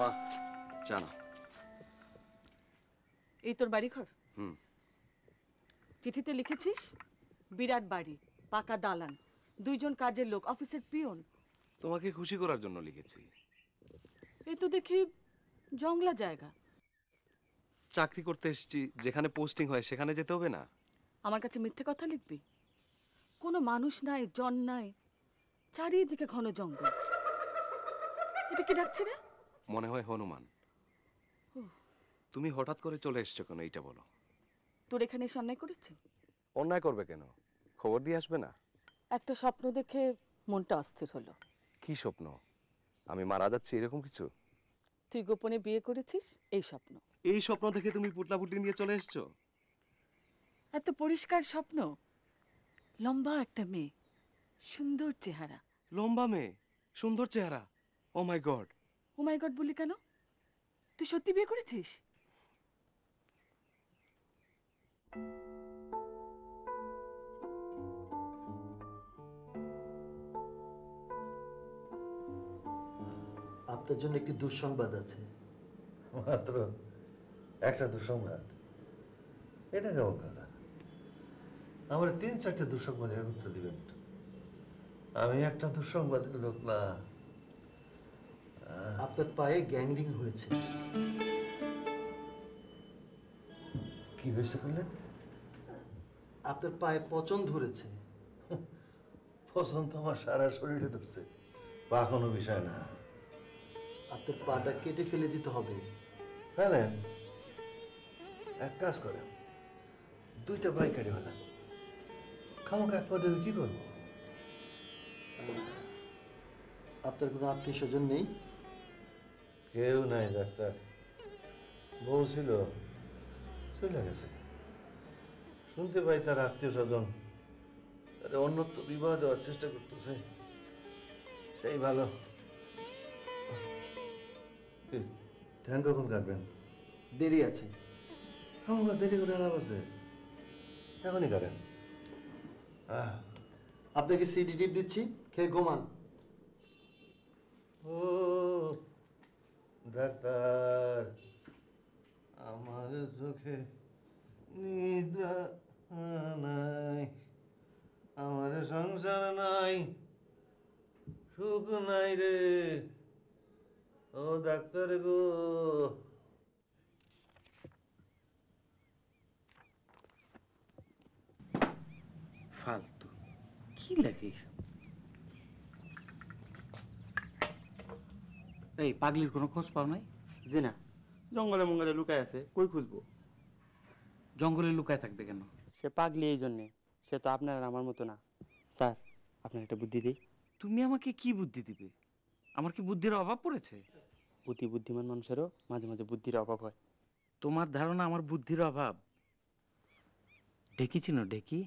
মা জানো এই তোর বাড়ি ঘর? হুম। চিঠিতে লিখেছিস বিরাট বাড়ি, পাকা দালান, 2 জন কাজের লোক, অফিসের পিয়ন। তোমাকে খুশি করার জন্য লিখেছি। এই তো দেখি জংলা জায়গা। চাকরি করতে এসেছি, যেখানে পোস্টিং হয় সেখানে যেতে হবে না? আমার কাছে মিথ্যে কথা লিখবি? কোনো মানুষ নাই, জন নাই, চারিদিকে ঘন জঙ্গল। এটা কি ডাকছে রে? মনে হয় হনুমান। তুমি হঠাৎ করে চলে এসছো কেন এইটা বলো। তোর এখানে এসে অন্যায় করেছি? অন্যায় করবে কেন? খবর দিয়ে আসবে না? একটা স্বপ্ন দেখে মনটা অস্থির হলো। কি স্বপ্ন? আমি মারা যাচ্ছি এরকম কিছু? তুই গোপনে বিয়ে করেছিস, এই স্বপ্ন। এই স্বপ্ন দেখে তুমি পুটলাপুটলি নিয়ে চলে এসছো? এত পরিষ্কার স্বপ্ন, লম্বা একটা মেয়ে, সুন্দর চেহারা। লম্বা মেয়ে, সুন্দর চেহারা, ও মাই গড। ও মাই গড বলি কেন? তুই সত্যি বিয়ে করেছিস? আপনার জন্য একটি দুঃসংবাদ আছে। মাত্র একটা দুঃসংবাদ? এটা কেমন কথা? আমার 3-4টে দুঃসংবাদ একত্রে দিবেন। আমি একটা দুঃসংবাদের লোক না। আপনার পায়ে গ্যাংরিং হয়েছে। কি হয়েছে কইলেন? আপনার পায়ে পচন ধরেছে। পছন্দ তো আমার সারা শরীরে ধরছে, পা কোনো বিষয় না। আপনার পাটা কেটে ফেলে দিতে হবে। ফেলেন, এক কাজ করেন, 2টা পাই কেটে ফেলেন। খামোকা এক পা দেবে কি করবো? আপনার কোনো আত্মীয় স্বজন নেই? কেউ নাই ডাক্তার। বউ ছিল, চলে গেছে। শুনতে পাই তার আত্মীয় স্বজন তাদের অন্যত্র বিবাহ দেওয়ার চেষ্টা করতেছে। সেই ভালো। ঠ্যাং কখন কাটবেন? দেরি আছে। আমাকে দেরি করে লাভ আছে, এখনই কাটেন। আপনাকে সিডি দিচ্ছি, খেয়ে ঘুমান। ও ডাক্তার, আমার চোখে নিদ্রা নাই, আমার সংসার নাই, সুখ নাই রে। ও ডাক্তার গো। ফালতু কি লাগে? এই পাগলির কোনো খোঁজ পাও নাই? জি না, জঙ্গলে মঙ্গলে লুকায় আছে, কই খুঁজবো? জঙ্গলে লুকায় থাকবে কেন? সে পাগলি এই জন্যে, সে তো আপনার আর আমার মতো না। স্যার, আপনার একটা বুদ্ধি দিই। তুমি আমাকে কি বুদ্ধি দিবে? আমার কি বুদ্ধির অভাব পড়েছে? বুদ্ধিমান মানুষেরও মাঝে মাঝে বুদ্ধির অভাব হয়। তোমার ধারণা আমার বুদ্ধির অভাব? ঢেকি চিনো? ঢেকি?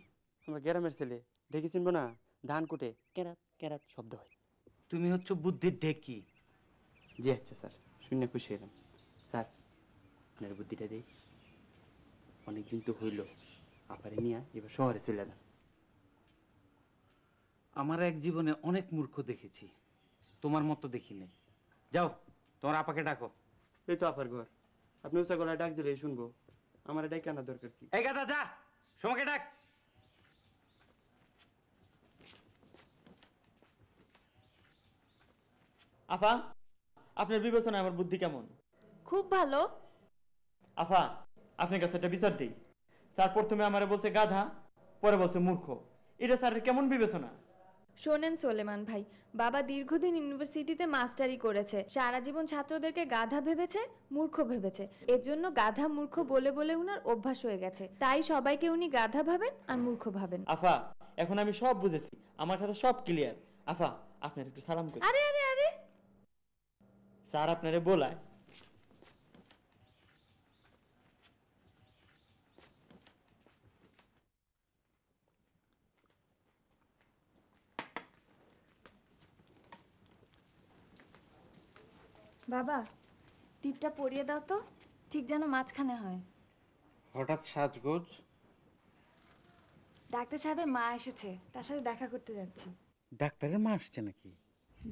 আমরা গ্রামের ছেলে, ঢেকে চিনবো না? ধান কুটে কেরাত কেরাত শব্দ হয়। তুমি হচ্ছে বুদ্ধির ঢেকি। জি আচ্ছা স্যার, শূন্য খুশি হলাম। স্যার, আপনার বুদ্ধিটা দিই। অনেকদিন তো হইল, আপারে নিয়ে এবার শহরে চলে যান। আমার এক জীবনে অনেক মূর্খ দেখেছি, তোমার মতো দেখি নাই। যাও, তোমার আপাকে ডাকো। এই তো আপার ঘর, আপনি উঁচা গলায় ডাক দিলেই শুনবো। আমার এটাই কেনার দরকার কি? এই গাদা যা, সোমাকে ডাক। আফা, আপনার বিবেচনায় আমার বুদ্ধি কেমন? খুব ভালো। আফা, আপনার কাছে একটা বিচার দিই। স্যার প্রথমে আমারে বলছে গাধা, পরে বলছে মূর্খ। এটা স্যারের কেমন বিবেচনা? শোনেন সোলেমান ভাই, বাবা দীর্ঘদিন ইউনিভার্সিটিতে মাস্টারি করেছে, সারা জীবন ছাত্রদেরকে গাধা ভেবেছে, মূর্খ ভেবেছে। এর জন্য গাধা মূর্খ বলে বলে উনার অভ্যাস হয়ে গেছে, তাই সবাইকে উনি গাধা ভাবেন আর মূর্খ ভাবেন। আফা, এখন আমি সব বুঝেছি, আমার কাছে সব ক্লিয়ার। আফা, আপনার একটু সালাম করি। আরে আরে আরে, স্যার আপনারে বলায়। বাবা টিপটা পরিয়ে দাও তো, ঠিক যেন মাঝখানে হয়। হঠাৎ সাজগোজ? ডাক্তার সাহেবের মা এসেছে, তার সাথে দেখা করতে যাচ্ছি। ডাক্তারের মা আসছে নাকি?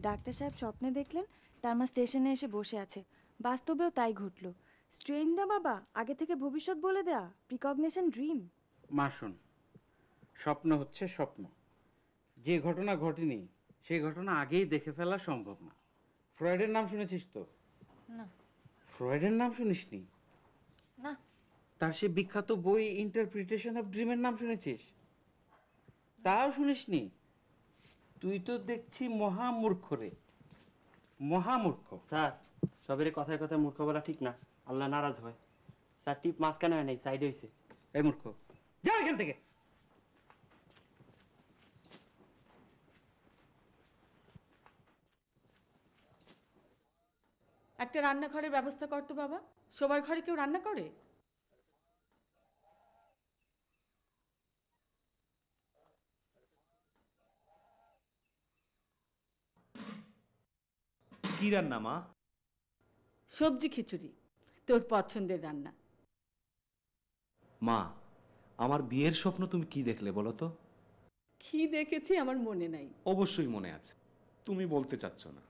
ডাক্তার সাহেব স্বপ্নে দেখলেন তার মা স্টেশনে এসে বসে আছে, বাস্তবেও তাই ঘটলো। স্ট্রেঞ্জ না বাবা, আগে থেকে ভবিষ্যৎ বলে দেয়া, প্রিকগনিশন ড্রিম। মা শোন, স্বপ্ন হচ্ছে স্বপ্ন। যে ঘটনা ঘটেনি সেই ঘটনা আগেই দেখে ফেলা সম্ভব না। ফ্রয়েডের নাম শুনেছিস তো? না। ফ্রয়েডের নাম শুনিসনি? না। তার সে বিখ্যাত বই ইন্টারপ্রিটেশন অফ ড্রিমের নাম শুনেছিস? তাও শুনিসনি? তুই তো দেখছি মহামূর্খ রে, মহামূর্খ। স্যার, সবের কথায় কথায় মূর্খ বলা ঠিক না, আল্লাহ নারাজ হয়। স্যার, টিপ মাঝখানে হয় নাই, সাইডে হয়েছে। এই মূর্খ, যা এখান থেকে। একটা রান্নাঘরের ব্যবস্থা করতো বাবা, সবার ঘরে কেউ রান্না করে? কি রান্না মা? সবজি খিচুড়ি, তোর পছন্দের রান্না। মা, আমার বিয়ের স্বপ্ন তুমি কি দেখলে বলো তো? কি দেখেছি আমার মনে নাই। অবশ্যই মনে আছে, তুমি বলতে চাচ্ছ না।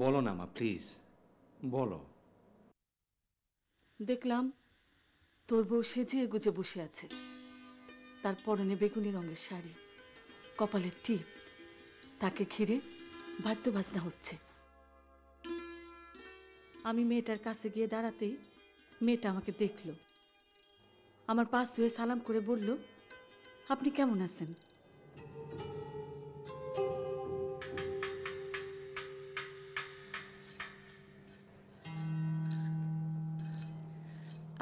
বলো না মা, প্লিজ বলো। দেখলাম তোর বউ সেজে গুজে বসে আছে, তার পরনে বেগুনি রঙের শাড়ি, কপালের টিপ, তাকে ঘিরে বাদ্য বাজনা হচ্ছে। আমি মেয়েটার কাছে গিয়ে দাঁড়াতেই মেয়েটা আমাকে দেখলো, আমার পাশ হয়ে সালাম করে বলল, আপনি কেমন আছেন?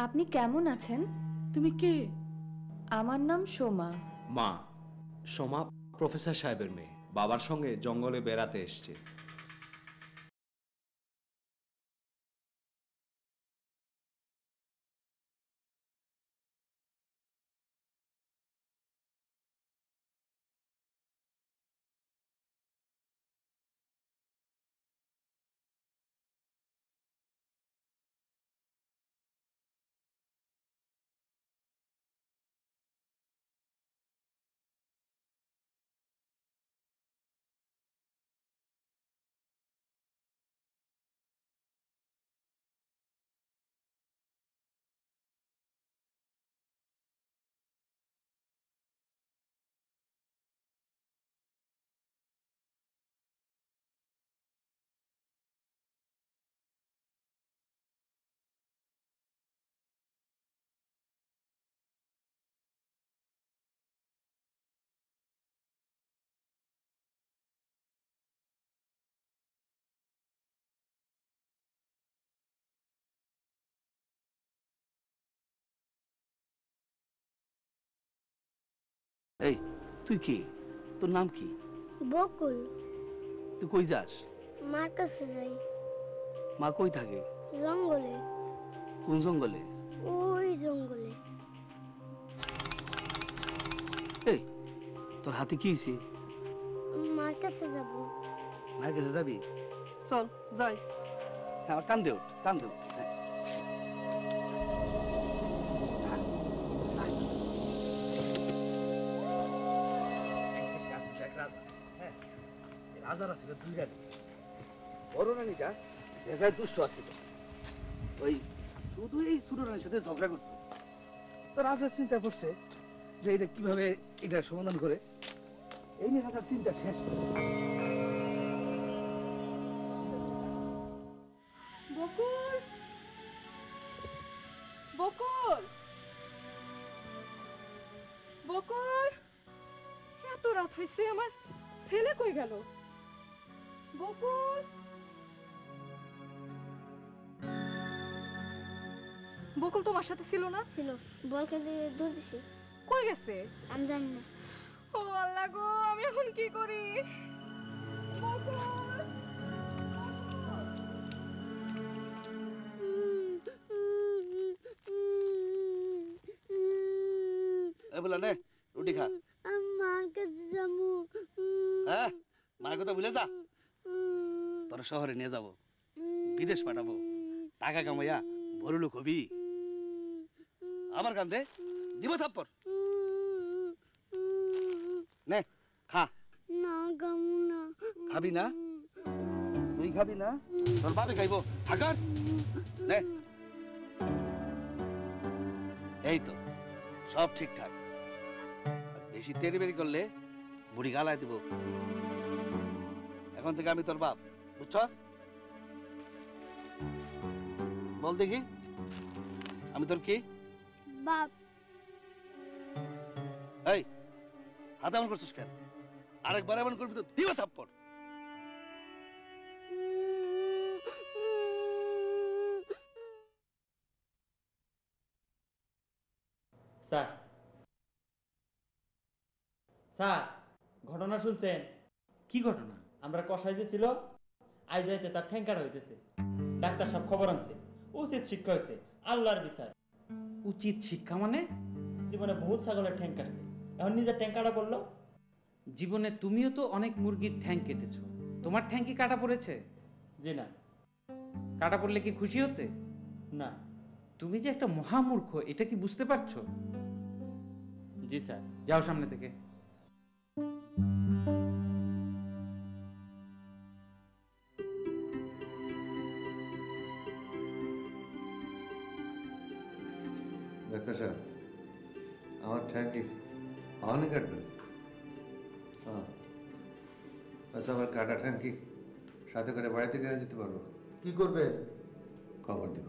আপনি কেমন আছেন? তুমি কে? আমার নাম সোমা। মা, সোমা প্রফেসর সাহেবের মেয়ে, বাবার সঙ্গে জঙ্গলে বেড়াতে এসছে। এই, তুই কি? তোর নাম কি? বকুল। তুই কই যাস? মার কাছে যাই। মা কই থাকে? জঙ্গলে। কোন জঙ্গলে? ওই জঙ্গলে। এই, তোর হাতে কি হয়েছে? মার কাছে যাব। মায়ের কাছে যাবি? চল যাই। হ্যাঁ, আমার কান্দে উঠ, কান্দে উঠ। হ্যাঁ। রাজার আছিল দুই রানী। বড় রানীটা বেজায় দুষ্ট আছিল, ওই শুধু এই ছোট রানীর সাথে ঝগড়া করতো। তো রাজা চিন্তা করছে যে এটা কিভাবে এটা সমাধান করে, এই নিয়ে রাজার চিন্তা শেষ করে। বকুল, বকুল, বকুল, এত রাত হয়েছে, আমার ছেলে কই গেল? বকুল, বকুল তোমার সাথে ছিল না? ছিল, বল খেলতে দৌড় দিছে। কই গেছে? আমি জানি না। ও আল্লাহ গো, আমি এখন কি করি? বকুল, এই বলে নে, রুটি খা। আমার কাছে যাবো। হ্যাঁ, মায়ের কথা ভুলে যা। তোর শহরে নিয়ে যাব, বিদেশ পাঠাবো, টাকা কামাইয়া বড় লোক হবি। আমার কান্দে দিব থাপ্পর। নে খা। না, গামু না। খাবি না? তুই তুই খাবি না, তোর বাপে খাইবো। থাকার নে, এই তো সব ঠিকঠাক। বেশি তেরি বেরি করলে বুড়ি গালায় দিব। এখন থেকে আমি তোর বাপ, বুঝছস? বল দেখি, আমি তোর কি বাপ। এই হাত এমন করছিস কেন? আরেকবার এমন করবি তো দিব থাপ্পড়। স্যার, স্যার, ঘটনা শুনছেন? কি ঘটনা? আমরা কষাই যে ছিল, আজ রাইতে তার ঠ্যাঙ্কাটা হইতেছে। ডাক্তার সব খবর আনছে, উচিত শিক্ষা হয়েছে, আল্লাহর বিচার। উচিত শিক্ষা মানে? জীবনে বহুত ছাগলের ঠ্যাং কাটছে, এখন নিজের ঠ্যাঙ্কাটা বললো। জীবনে তুমিও তো অনেক মুরগির ঠ্যাং কেটেছো, তোমার ঠ্যাং কি কাটা পড়েছে? জি না। কাটা পড়লে কি খুশি হতে? না। তুমি যে একটা মহামূর্খ, এটা কি বুঝতে পারছো? জি স্যার। যাও সামনে থেকে। ডাক্তার সাহেব, আমার ঠ্যাং কি আপনি কাটবেন? হ্যাঁ, আচ্ছা, আমার কাটা ঠ্যাং কি সাথে করে বাড়িতে নিয়ে যেতে পারবো? কি করবেন? খবর দিব।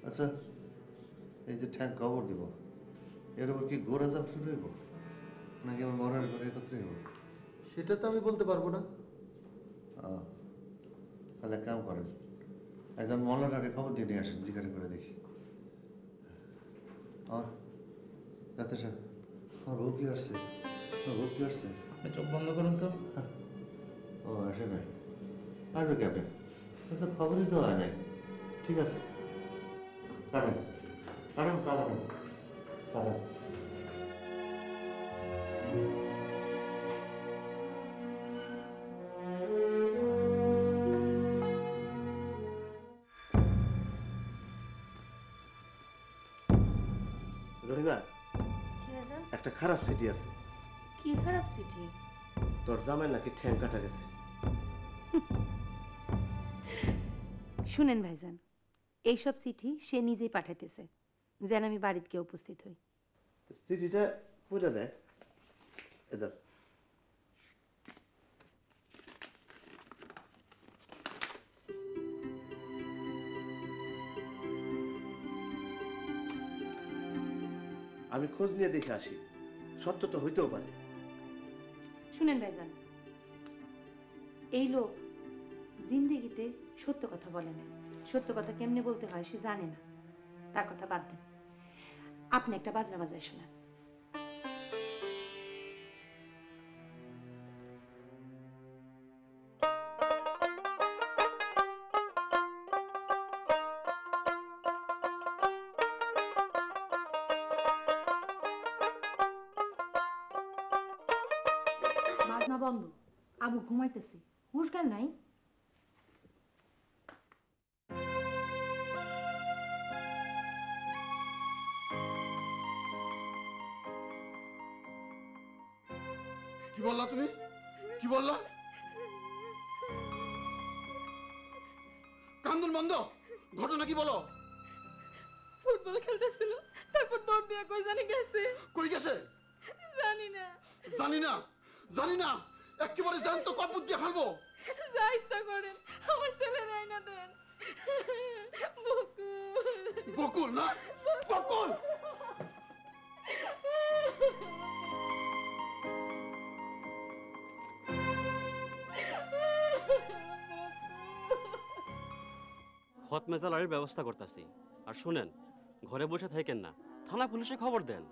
আচ্ছা, এই যে ঠ্যাং কবর দিব, এর উপর কি গোড়া চাপ শুরু হইব নাকি আমার মরার ঘরে একত্রে হইব? সেটা তো আমি বলতে পারবো না। তাহলে এক কাম করেন, একজন মলাটারে খবর দিয়ে নিয়ে আসেন, জিজ্ঞাসা করে দেখি। ডাক্তার সাহেব, আমার বউ কি আসছে? আমার বউ কি আসছে? আপনি চোখ বন্ধ করুন তো। ও আসে নাই, আসবে কেমন? তো খবরই তো হয় নাই। ঠিক আছে, কাটেন কাটেন কাটেন কাটেন। রহিমা, কি হয়েছে? একটা খারাপ চিঠি আছে। কি খারাপ চিঠি? তোর জামাই নাকি ঠ্যাং কাটা গেছে। শুনেন ভাইজান, এইসব চিঠি সে নিজেই পাঠাইতেছে, যেন আমি বাড়িতে গিয়ে উপস্থিত হই। চিঠিটা পড়ে দেয়। এদার আমি খোঁজ নিয়ে দেখে আসি, সত্য তো হইতেও পারে। শুনেন ভাইজান, এই লোক জিন্দেগিতে সত্য কথা বলে না। সত্য কথা কেমনে বলতে হয় সে জানে না। তার কথা বাদ দেন, আপনি একটা বাজনা বাজায় শোনান। বাজনা বন্ধ, আবু ঘুমাইতেছি, হুঁশ জ্ঞান নাই। কি বললা তুমি? কি বললা? কান্দুন বন্ধ, ঘটনা কি বলো? ফুটবল খেলতেছিল, তারপর দৌড় দিয়ে কই জানি গেছে। কই গেছে? জানি না। জানি না, জানি না, একেবারে জ্যান্ত কপত দিয়ে ফেলবো। যা ইচ্ছা করেন, আমার ছেলে নাই না দেন। বকুল। বকুল না? বকুল! হতমেজালার ব্যবস্থা করতেছি। আর শুনেন, ঘরে বসে থাকেন না, থানা পুলিশে খবর দেন।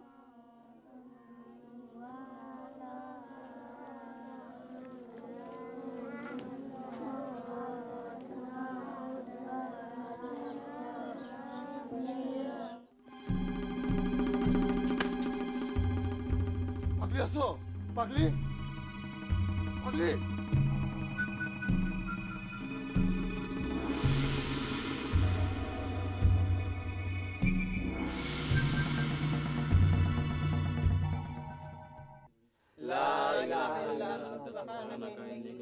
পাগলি আছো? পাগলি? পাগলি? লা ইলাহা ইল্লাল্লাহ সুবহানাকা ইন্নী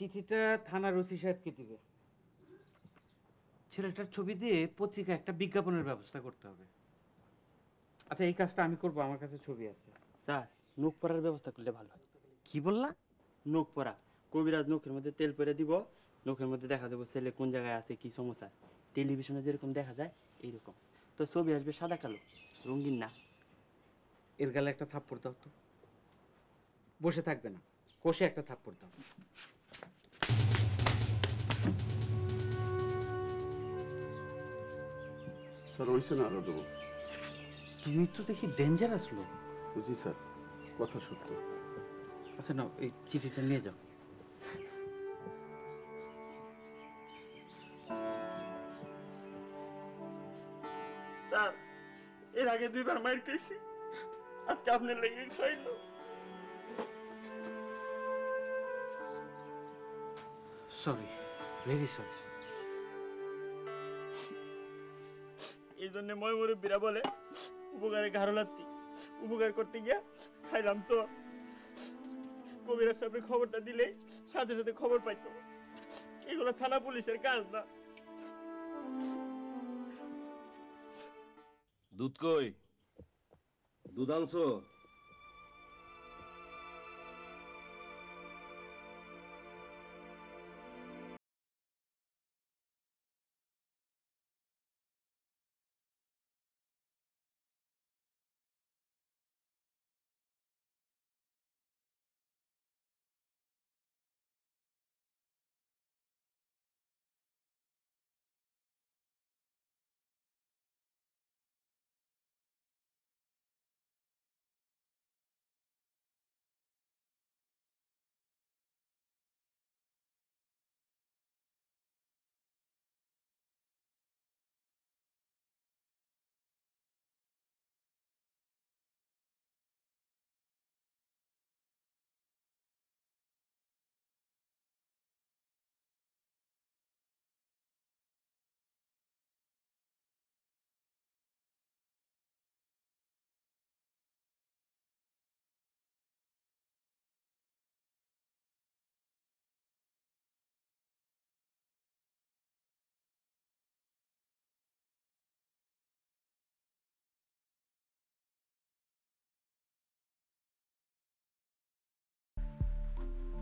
চিঠিটা থানার ওসি সাহেবকে দিবে। ছেলেটার ছবি দিয়ে পত্রিকা একটা বিজ্ঞাপনের ব্যবস্থা করতে হবে। আচ্ছা, এই কাজটা আমি করব, আমার কাছে ছবি আছে। স্যার, নখ পরার ব্যবস্থা করলে ভালো হয়। কি বললা? নখ পরা। কবিরাজ নখের মধ্যে তেল পরে দিব, নখের মধ্যে দেখা দেবো ছেলে কোন জায়গায় আছে, কি সমস্যা। টেলিভিশনে যেরকম দেখা যায় এইরকম। তো ছবি আসবে সাদা কালো, রঙিন না। এর গালে একটা থাপ্পড় দাও তো। বসে থাকবে না, কষে একটা থাপ্পড় দাও। স্যার হয়েছে না আরো দেবো? তুমি তো দেখি ডেঞ্জারাস লোক। জি স্যার, কথা সত্য। আচ্ছা নাও, এই চিঠিটা নিয়ে যাও। স্যার, এর আগে 2 বার মাইর খাইছি, আজকে আপনার লেগে খাইলো। Sorry, very sorry. এই জন্য ময়মুরব্বীরা বলে উপকারে ঘাড়ো লাত্তি। উপকার করতে গিয়া খাইলাম চোর। কবিরাজ সাহেবের খবরটা দিলে সাথে সাথে খবর পাইতো। এগুলো থানা পুলিশের কাজ না। দুধ কই? দুধ আনছো?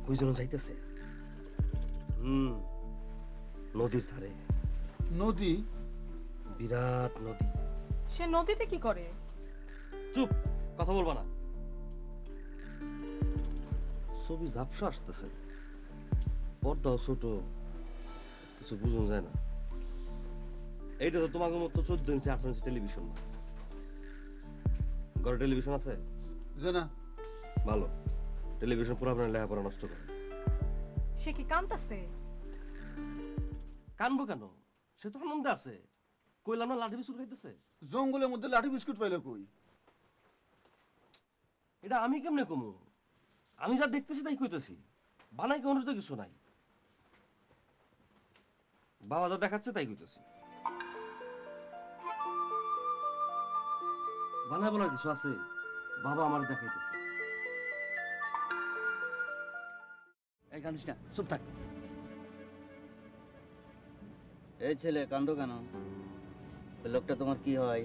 কইজন যাইতেছে? নদীর ধারে। নদী? বিরাট নদী। সে নদীতে কি করে? চুপ, কথা বলবা না। ছবি ঝাপসা আসতেছে, পর্দাও ছোট, কিছু বুঝুন যায় না। এইটা তো তোমাকে মতো 14 ইঞ্চি 18 ইঞ্চি টেলিভিশন না। ঘরে টেলিভিশন আছে? যে না। ভালো, টেলিভিশন পুরো আপনার লেখাপড়া নষ্ট করে। সে কি কাঁদতেছে? কানবো কেন? সে তো আনন্দে আছে। কইলাম না লাঠি বিস্কুট খাইতেছে। জঙ্গলের মধ্যে লাঠি বিস্কুট পাইলো কই? এটা আমি কেমনে কমু? আমি যা দেখতেছি তাই কইতেছি, বানাই কেমন তো কিছু নাই। বাবা যা দেখাচ্ছে তাই কইতেছি। বানাই বলার কিছু আছে? বাবা আমার দেখাইতেছে। এই কাঁদিস না, চুপ থাক। এই ছেলে কান্দো কেন? ওই লোকটা তোমার কি হয়?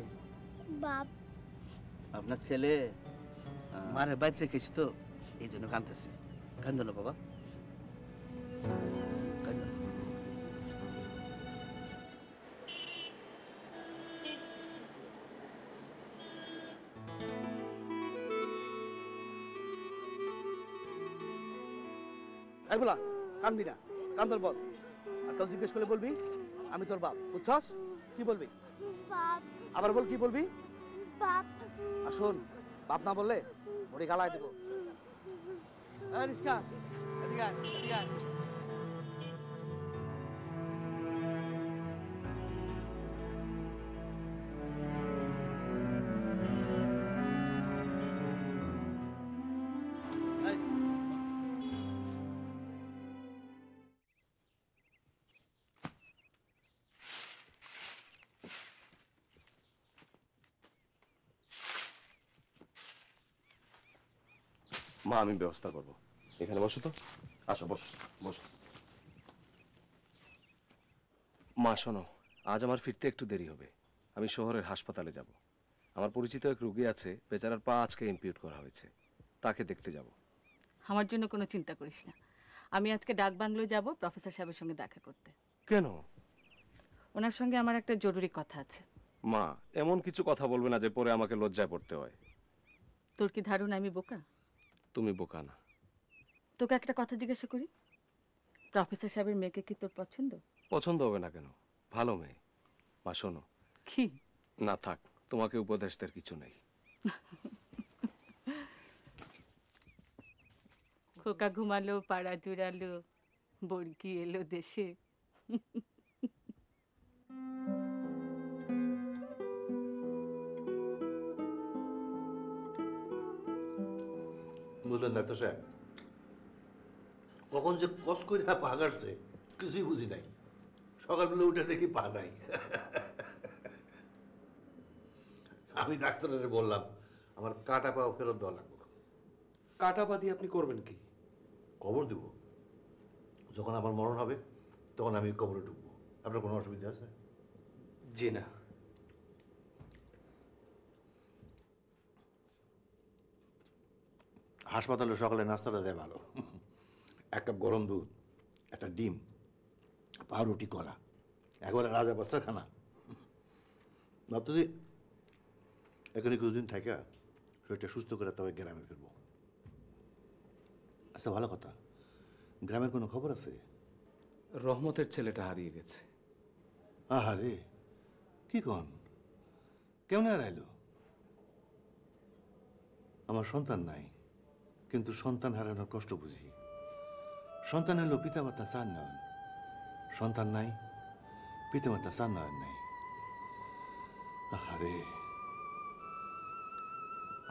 বাপ। আপনার ছেলে? মারে বাইরে রেখেছি তো, এই জন্য কাঁদতেছে। কান্দো না বাবা, কান্দো না। এই বলা, কান্দবি না, কান্দর বল। আর কেউ জিজ্ঞেস করলে বলবি আমি তোর বাপ, বুঝছস? কি বলবি? বাপ। আবার বল, কি বলবি? বাপ। আর শোন, বাপ না বললে ওরে গালায় দেবো। এই রিস্কা, এদিকে আয়, এদিকে আয়। মা, আমি ব্যবস্থা করবো। এখানে বসো তো। আসো, বসো বসো। মা শোনো, আজ আমার ফিরতে একটু দেরি হবে। আমি শহরের হাসপাতালে যাব। আমার পরিচিত এক রোগী আছে, বেচারার পা আজকে ইমপিউট করা হয়েছে, তাকে দেখতে যাব। আমার জন্য কোনো চিন্তা করিস না, আমি আজকে ডাক বাংলোয় যাব প্রফেসর সাহেবের সঙ্গে দেখা করতে। কেন? ওনার সঙ্গে আমার একটা জরুরি কথা আছে। মা, এমন কিছু কথা বলবে না যে পরে আমাকে লজ্জায় পড়তে হয়। তোর কি ধারণা আমি বোকা? তুমি বোকা না। তোকে একটা কথা জিজ্ঞাসা করি, প্রফেসর সাহেবের মেয়েকে কি তোর পছন্দ? পছন্দ হবে না কেন? ভালো মেয়ে। মা শোনো। কি? না থাক, তোমাকে উপদেশ দেওয়ার কিছু নেই। খোকা ঘুমালো, পাড়া জুড়ালো, বর্গি এলো দেশে। বুঝলেন ডাক্তার সাহেব, কখন যে কস করে পা কাটছে কিছুই বুঝি নাই। সকালবেলা উঠে দেখি পা নাই। আমি ডাক্তারের বললাম আমার কাটা পাও ফেরত দেওয়া লাগবে। কাটা পা দিয়ে আপনি করবেন কি? কবর দিব। যখন আমার মরণ হবে তখন আমি কবরে ঢুকবো। আপনার কোনো অসুবিধা আছে? জি না। হাসপাতালে সকালে নাস্তাটা দেয় ভালো। এক কাপ গরম দুধ, একটা ডিম, পাউরুটি, কলা, একবারে রাজা বাচ্চা খানা। ভাবতেছি এখানে কিছুদিন থাকা শরীরটা সুস্থ করে তবে গ্রামে ফিরবো। আচ্ছা, ভালো কথা, গ্রামের কোনো খবর আছে? রহমতের ছেলেটা হারিয়ে গেছে। আহারে, কি কন? কেমন হারাইলো? আমার সন্তান নাই, কিন্তু সন্তান হারানোর কষ্ট বুঝি। সন্তান হলো পিতামাতা চার নয়ন, সন্তান নাই, পিতামাতা চার নয়ন নাই। আহারে।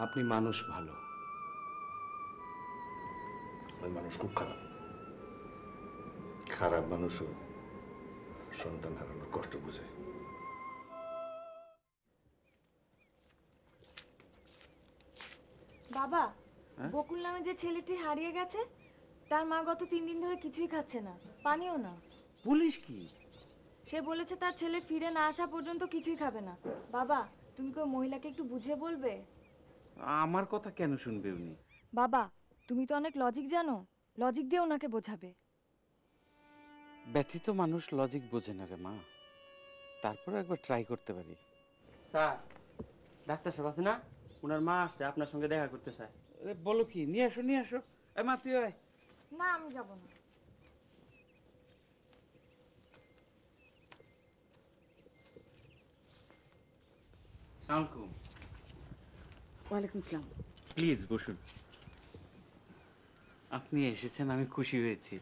আপনি মানুষ ভালো। ওই মানুষ খুব খারাপ। খারাপ মানুষও সন্তান হারানোর কষ্ট বুঝে। বাবা, বকুল নামে যে ছেলেটি হারিয়ে গেছে তার মা গত 3 দিন ধরে কিছুই খাচ্ছে না, পানিও না। পুলিশ কি? সে বলেছে তার ছেলে ফিরে না আসা পর্যন্ত কিছুই খাবে না। বাবা, তুমি কি ওই মহিলাকে একটু বুঝিয়ে বলবে? আমার কথা কেন শুনবে উনি? বাবা, তুমি তো অনেক লজিক জানো, লজিক দিয়ে ওনাকে বোঝাবে। ব্যথিত মানুষ লজিক বোঝে না রে মা, তারপরে একবার ট্রাই করতে পারি। স্যার, ডাক্তার সাহেব আছে না? ওনার মা আসছে, আপনার সঙ্গে দেখা করতে চায়। বলো কি? নিয়ে আসো, নিয়ে আসো। মা তুই আয়। না, আমি যাব না। সালামালাইকুম। ওয়ালাইকুম আসসালাম। প্লিজ বসুন। আপনি এসেছেন, আমি খুশি হয়েছি।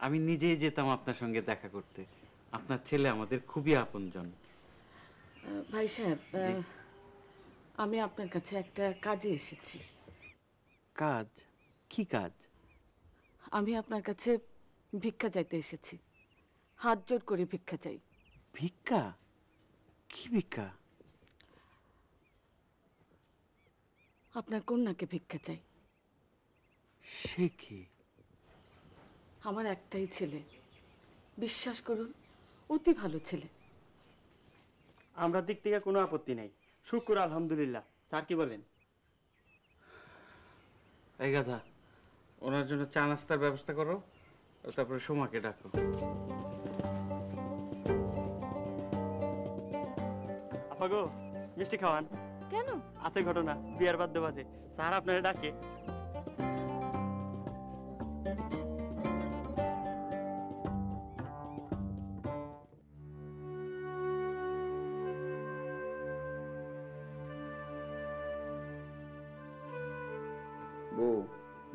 আমি নিজেই যেতাম আপনার সঙ্গে দেখা করতে। আপনার ছেলে আমাদের খুবই আপনজন। ভাই সাহেব, আমি আপনার কাছে একটা কাজে এসেছি। কাজ? কি কাজ? আমি আপনার কাছে ভিক্ষা চাইতে এসেছি। হাত জোর করে ভিক্ষা চাই। ভিক্ষা? কি ভিক্ষা? আপনার কন্যাকে ভিক্ষা চাই। সে কি? আমার একটাই ছেলে, বিশ্বাস করুন অতি ভালো ছেলে। আমরা দিক থেকে কোনো আপত্তি নাই, শুক্র আলহামদুলিল্লাহ। স্যার কি বলেন? এই গাধা, ওনার জন্য চা নাস্তার ব্যবস্থা করো, তারপরে সোমাকে ডাকো। আপা গো, মিষ্টি খাওয়ান। কেন? আছে ঘটনা, বিয়ার বাদ্য বাদে স্যার আপনারা ডাকে। বউ,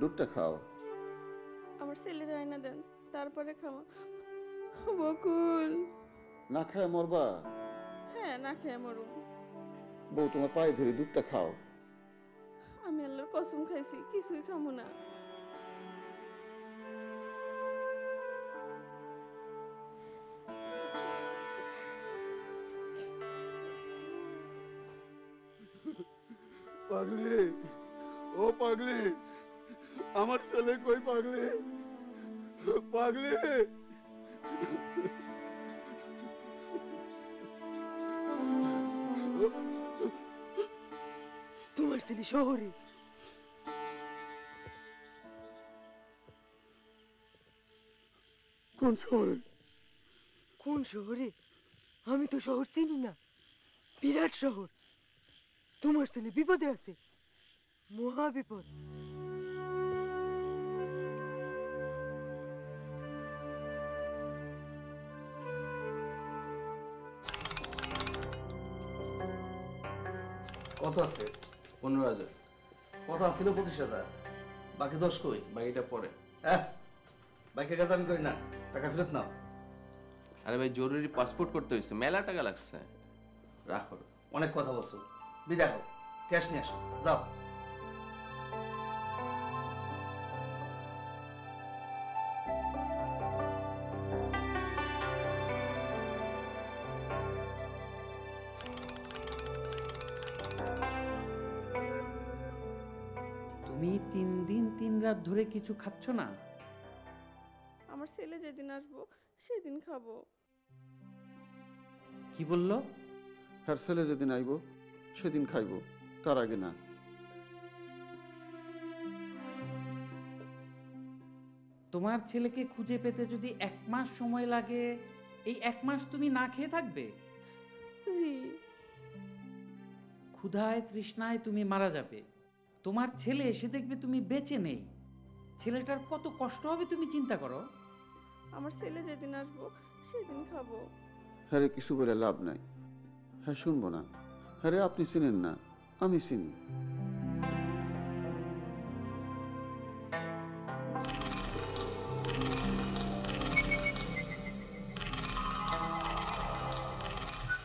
দুধটা খাও। আমার ছেলের আয়না দেন, তারপরে খাওয়া। বকুল। না খায় মরবা? হ্যাঁ, না খেয়ে মরুম। বউ, তোমার পায়ে ধরে দুধটা খাও। আমি আল্লাহর কসম খাইছি, কিছুই খামু না। পাগলি, ও পাগলি, আমার ছেলে কই? পাগলি, পাগলি, ছেলে শহরে। কোন শহরে? কোন শহরে? আমি তো শহর চিনি না। বিরাট শহর। তোমার ছেলে বিপদে আছে, মহা বিপদ। কত আছে? 15,000। কত আছিল? 25,000। বাকি 10 কই? বাকিটা পরে। বাকি কাজ আমি করি না, টাকা ফেরত নাও। আরে ভাই জরুরি পাসপোর্ট করতে হয়েছে, মেলা টাকা লাগছে। রাখো। অনেক কথা বলছো, বিদায় হও। ক্যাশ নিয়ে আসো, যাও। তুমি 3 দিন 3 রাত ধরে কিছু খাচ্ছ না? আমার ছেলে যেদিন আসবো সেদিন খাবো। কি বললো? হ্যার ছেলে যেদিন আইব সেদিন খাইব, তার আগে না। তোমার ছেলেকে খুঁজে পেতে যদি 1 মাস সময় লাগে, এই 1 মাস তুমি না খেয়ে থাকবে? জি। ক্ষুধায় তৃষ্ণায় তুমি মারা যাবে। তোমার ছেলে এসে দেখবে তুমি বেঁচে নেই। ছেলেটার কত কষ্ট হবে তুমি চিন্তা করো। আমার ছেলে যেদিন আসবো সেদিন খাবো। হ্যারে কিছু বলে লাভ নাই। হ্যাঁ শুনবো না। হ্যারে আপনি চিনেন না, আমি চিনি।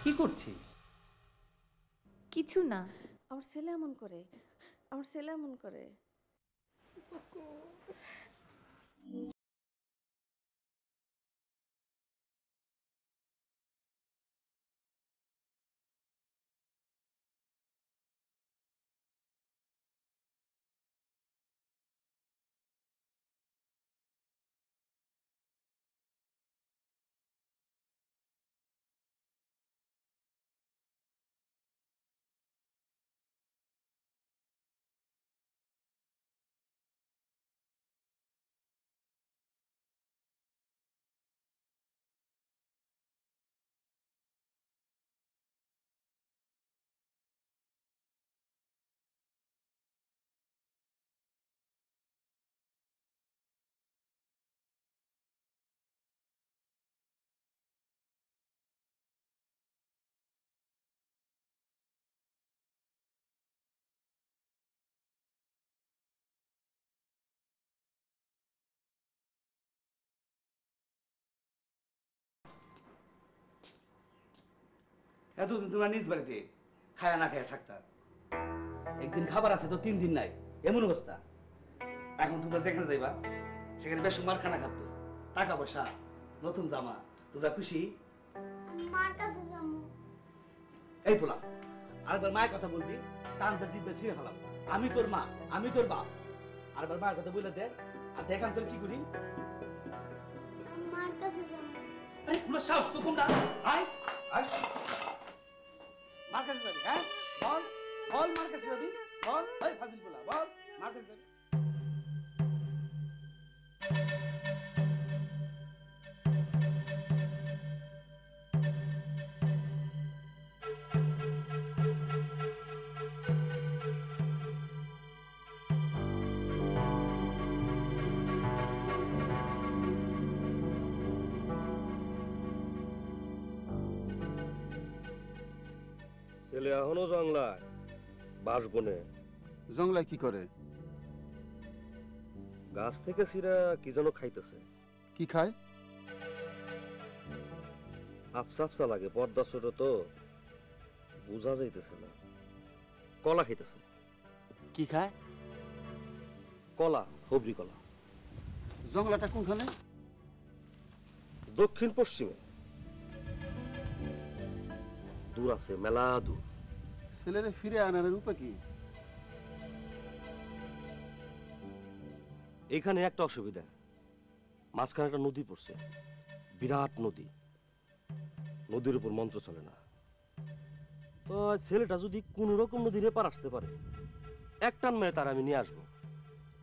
কি করছিস? কিছু না। আমার ছেলে এমন করে, আমার ছেলে এমন করে। এতদিন তোমরা নিজ বাড়িতে খায়া না খায়া থাকতাম, একদিন খাবার আছে তো 3 দিন নাই, এমন অবস্থা। এখন তোমরা যেখানে যাইবা সেখানে বেশ মার খানা খাত, টাকা পয়সা, নতুন জামা, তোমরা খুশি? মার কাছে যাবো। এই পোলা, আরেকবার মায়ের কথা বলবি, টানতে জিভে ছিঁড়ে ফেলাম। আমি তোর মা, আমি তোর বাপ। আরেকবার মায়ের কথা বলে দেখ, আর দেখ আমি তোর কি করি। মার কাছে যাবো। আরে পুরো সাহস তো কম না। আয় আয়, মার কাছে যাবি? হ্যাঁ বল বল, মার কাছে যাবি? বল। এই ফাজিল পোলা, বল মার কাছে যাবি? ছেলে এখনো জংলায় বাসবনে। জংলায় কি করে? গাছ থেকে সিরা কি যেন খাইতেছে। কি খায়? আফসা আফসা লাগে, পর্দা ছোট তো বোঝা যাইতেছে না। কলা খাইতেছে। কি খায়? কলা, হবরি কলা। জংলাটা কোনখানে? দক্ষিণ পশ্চিমে। দূর আছে, মেলা দূর। ছেলেরে ফিরে আনার উপায় কি? এখানে একটা অসুবিধা, মাঝখানে একটা নদী পড়ছে, বিরাট নদী। নদীর উপর মন্ত্র চলে না। তো ছেলেটা যদি কোন রকম নদীর এপার আসতে পারে এক টান মেরে তার আমি নিয়ে আসবো,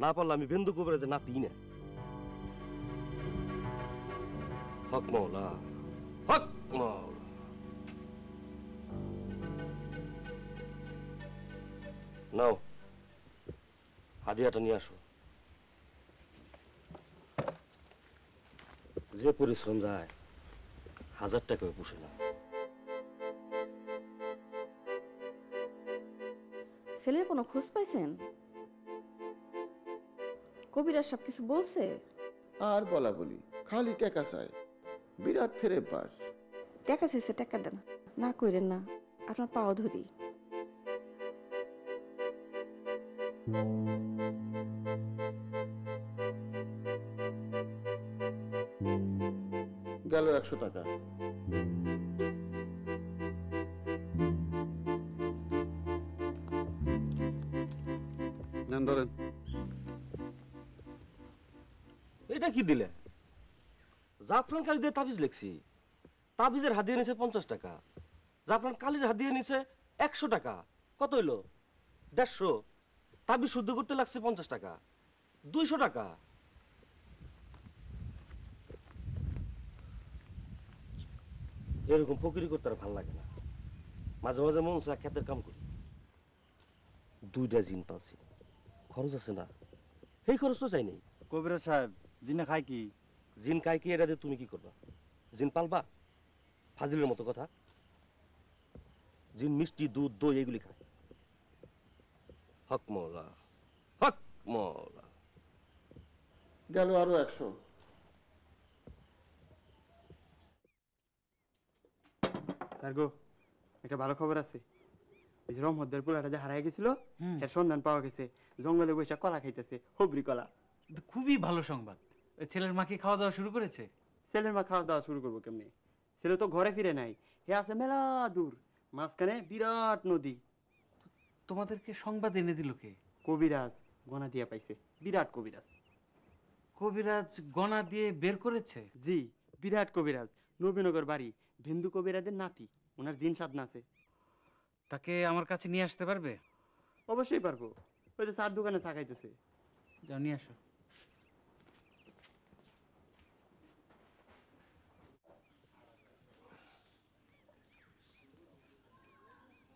না পারলে আমি বেন্দু কবিরাজের নাতি না। হক মৌলা, হক মৌলা। নাও হাদিয়াটা নিয়ে আসো। যে পরিশ্রম যায় 1000 টাকাও পুষে না। ছেলের কোনো খোঁজ পাইছেন? কবিরাজ সব কিছু বলছে? আর বলা বলি, খালি টাকা চায়, বিরাট ফেরে বাস। টাকা চাইছে, টাকা দেন, না কইরেন না, আপনার পাও ধরি। গেল 100 টাকা। নেন ধরেন। এটা কি দিলে? জাফরান কালি দিয়ে তাবিজ লিখছি। তাবিজের হাদিয়া নিছে 50 টাকা, জাফরান কালির হাদিয়া নিছে 100 টাকা। কত হইলো? 150। তাবিজ শুদ্ধ করতে লাগছে 50 টাকা, 200 টাকা। এরকম ফকিরি করতে আর ভাল লাগে না। মাঝে মাঝে মন চায় ক্ষেতের কাম করি। 2টা জিন পাচ্ছি, খরচ আছে না? এই খরচ তো চাই নাই। কবিরাজ সাহেব, জিনে খায় কি? জিন খায় কি এটা দিয়ে তুমি কি করবা? জিন পালবা? ফাজিলের মতো কথা। জিন মিষ্টি, দুধ, দই এগুলি খায়। হক মৌলা, হক মৌলা। গেল আরো 100। স্যার গো, একটা ভালো খবর আছে। ওই যে রহমতদের পোলাটা যে হারাই গেছিল, এর সন্ধান পাওয়া গেছে। জঙ্গলে বসে কলা খাইতেছে, হবরি কলা। খুবই ভালো সংবাদ। ছেলের মা কি খাওয়া দাওয়া শুরু করেছে? ছেলের মা খাওয়া দাওয়া শুরু করবো কেমনি? ছেলে তো ঘরে ফিরে নাই, হে আছে মেলা দূর, মাঝখানে বিরাট নদী। তোমাদেরকে সংবাদ এনে দিল কে? কবিরাজ গনা দিয়া পাইছে, বিরাট কবিরাজ। কবিরাজ গনা দিয়ে বের করেছে? জি, বিরাট কবিরাজ, নবীনগর বাড়ি, বিন্দু কবিরাজের নাতি। ওনার জিন সাধনা আছে। তাকে আমার কাছে নিয়ে আসতে পারবে? অবশ্যই পারবো। ওই যে চার দোকানে চা খাইতেছে। যাও নিয়ে আসো।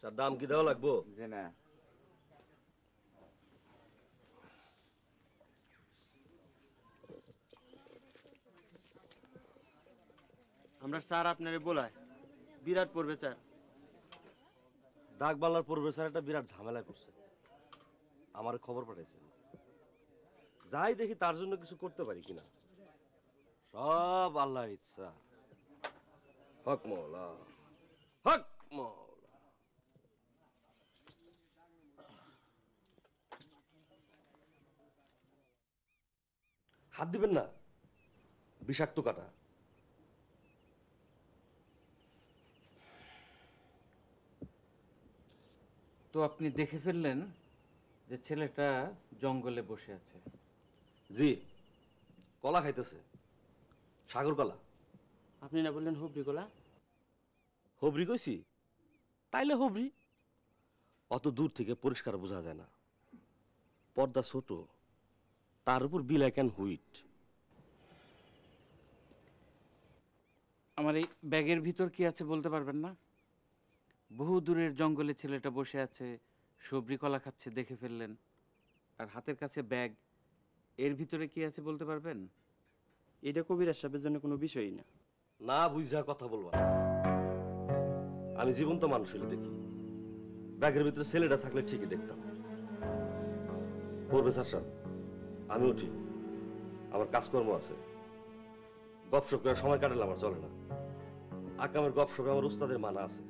চার দাম কি দেওয়া লাগবো? জি না। আমরা স্যার আপনারে বলায় বিরাট পড়বে স্যার। ডাক বাংলার প্রফেসর একটা বিরাট ঝামেলায় পড়ছে, আমার খবর পাঠাইছে। যাই দেখি তার জন্য কিছু করতে পারি কিনা। সব আল্লাহর ইচ্ছা। হক মৌলা, হক মৌলা। হাত দিবেন না, বিষাক্ত কাটা। তো আপনি দেখে ফেললেন যে ছেলেটা জঙ্গলে বসে আছে? জি, কলা খাইতেছে, সাগর কলা। আপনি না বললেন হবরি কলা? হবরি কইছি? তাইলে হবরি। অত দূর থেকে পরিষ্কার বোঝা যায় না, পর্দা ছোট, তার উপর বিলাইক অ্যান্ড হুইট। আমার এই ব্যাগের ভিতর কি আছে বলতে পারবেন না? বহু দূরের জঙ্গলে ছেলেটা বসে আছে, সবরি কলা খাচ্ছে, দেখে ফেললেন। আর হাতের কাছে ব্যাগ, এর ভিতরে কি আছে বলতে পারবেন? এটা কবিরাজ সাহেবের জন্য কোনো বিষয়ই না। না বুঝা কথা বলবা। আমি জীবন্ত মানুষ হলে দেখি, ব্যাগের ভিতরে ছেলেটা থাকলে ঠিকই দেখতাম। প্রফেসর সাহেব, আমি উঠি, আমার কাজকর্ম আছে। গপসপ করে সময় কাটালে আমার চলে না। আকামের গপসপে আমার উস্তাদের মানা আছে।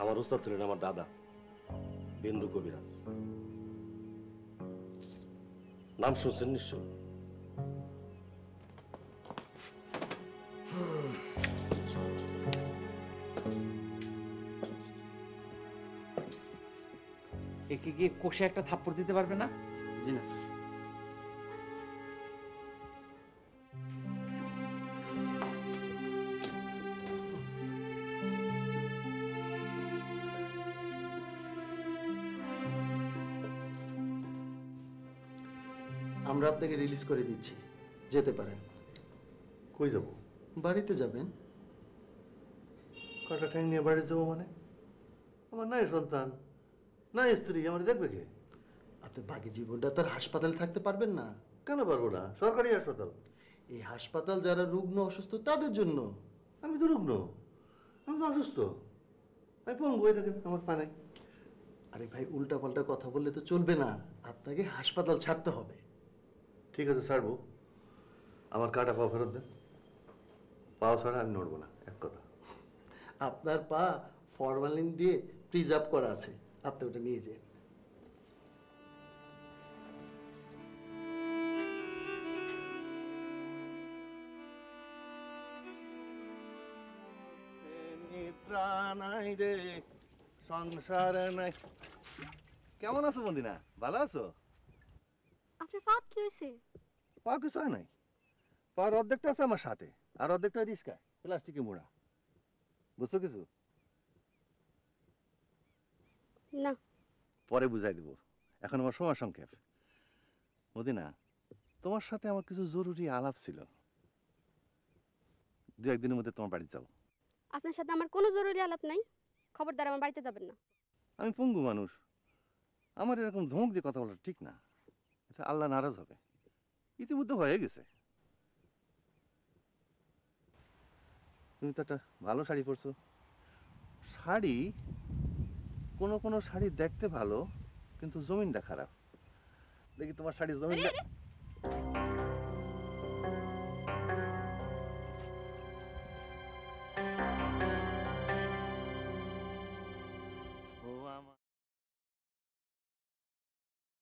আমার উস্তাদ ছিলেন আমার দাদা বিন্দু কবিরাজ, নাম শুনছেন নিশ্চয়। একে গিয়ে কষে একটা থাপ্পড় দিতে পারবে না? জি না স্যার। আমরা আপনাকে রিলিজ করে দিচ্ছি, যেতে পারেন। কই যাব? বাড়িতে যাবেন। কাটা ঠ্যাং নিয়ে বাড়ি যাবো মানে? আমার নাই সন্তান, নাই স্ত্রী, আমার দেখবে কে? আপনি বাকি জীবনটা তার হাসপাতালে থাকতে পারবেন না। কেন পারবো না? সরকারি হাসপাতাল। এই হাসপাতাল যারা রুগ্ন অসুস্থ তাদের জন্য। আমি তো রুগ্ন, আমি তো অসুস্থ, আমি পঙ্গু, হয়ে থাকেন, আমার পা নাই। আরে ভাই, উল্টাপাল্টা কথা বললে তো চলবে না, আপনাকে হাসপাতাল ছাড়তে হবে। ঠিক আছে, ছাড়বো। আমার কাটা পা ফেরত দেন। পাও ছাড়া আমি নড়বো না, এক কথা। আপনার পা ফরমালিন দিয়ে প্রিজার্ভ করা আছে, আপনি ওটা নিয়ে যান। নাই রে সংসার নাই। কেমন আছো বন্দিনা? ভালো আছো? আপনার পা কি হয়েছে? পা কিছু হয় নাই, পার অর্ধেকটা আছে আমার সাথে, আর অর্ধেকটা রিস্কা প্লাস্টিকে মোড়া। বুঝছো কিছু? না, পরে বুঝাই দিব, এখন আমার সময় সংক্ষেপ। মদিনা, তোমার সাথে আমার কিছু জরুরি আলাপ ছিল। দু একদিনের মধ্যে তোমার বাড়ি যাও। আপনার সাথে আমার কোনো জরুরি আলাপ নাই, খবরদার আমার বাড়িতে যাবেন না। আমি পঙ্গু মানুষ, আমার এরকম ধমক দিয়ে কথা বলা ঠিক না, এতে আল্লাহ নারাজ হবে। ইতিমধ্যে হয়ে গেছে। তুমি তো একটা ভালো শাড়ি পরছো। শাড়ি, কোনো কোনো শাড়ি দেখতে ভালো কিন্তু জমিনটা খারাপ। দেখি তোমার শাড়ি জমিনটা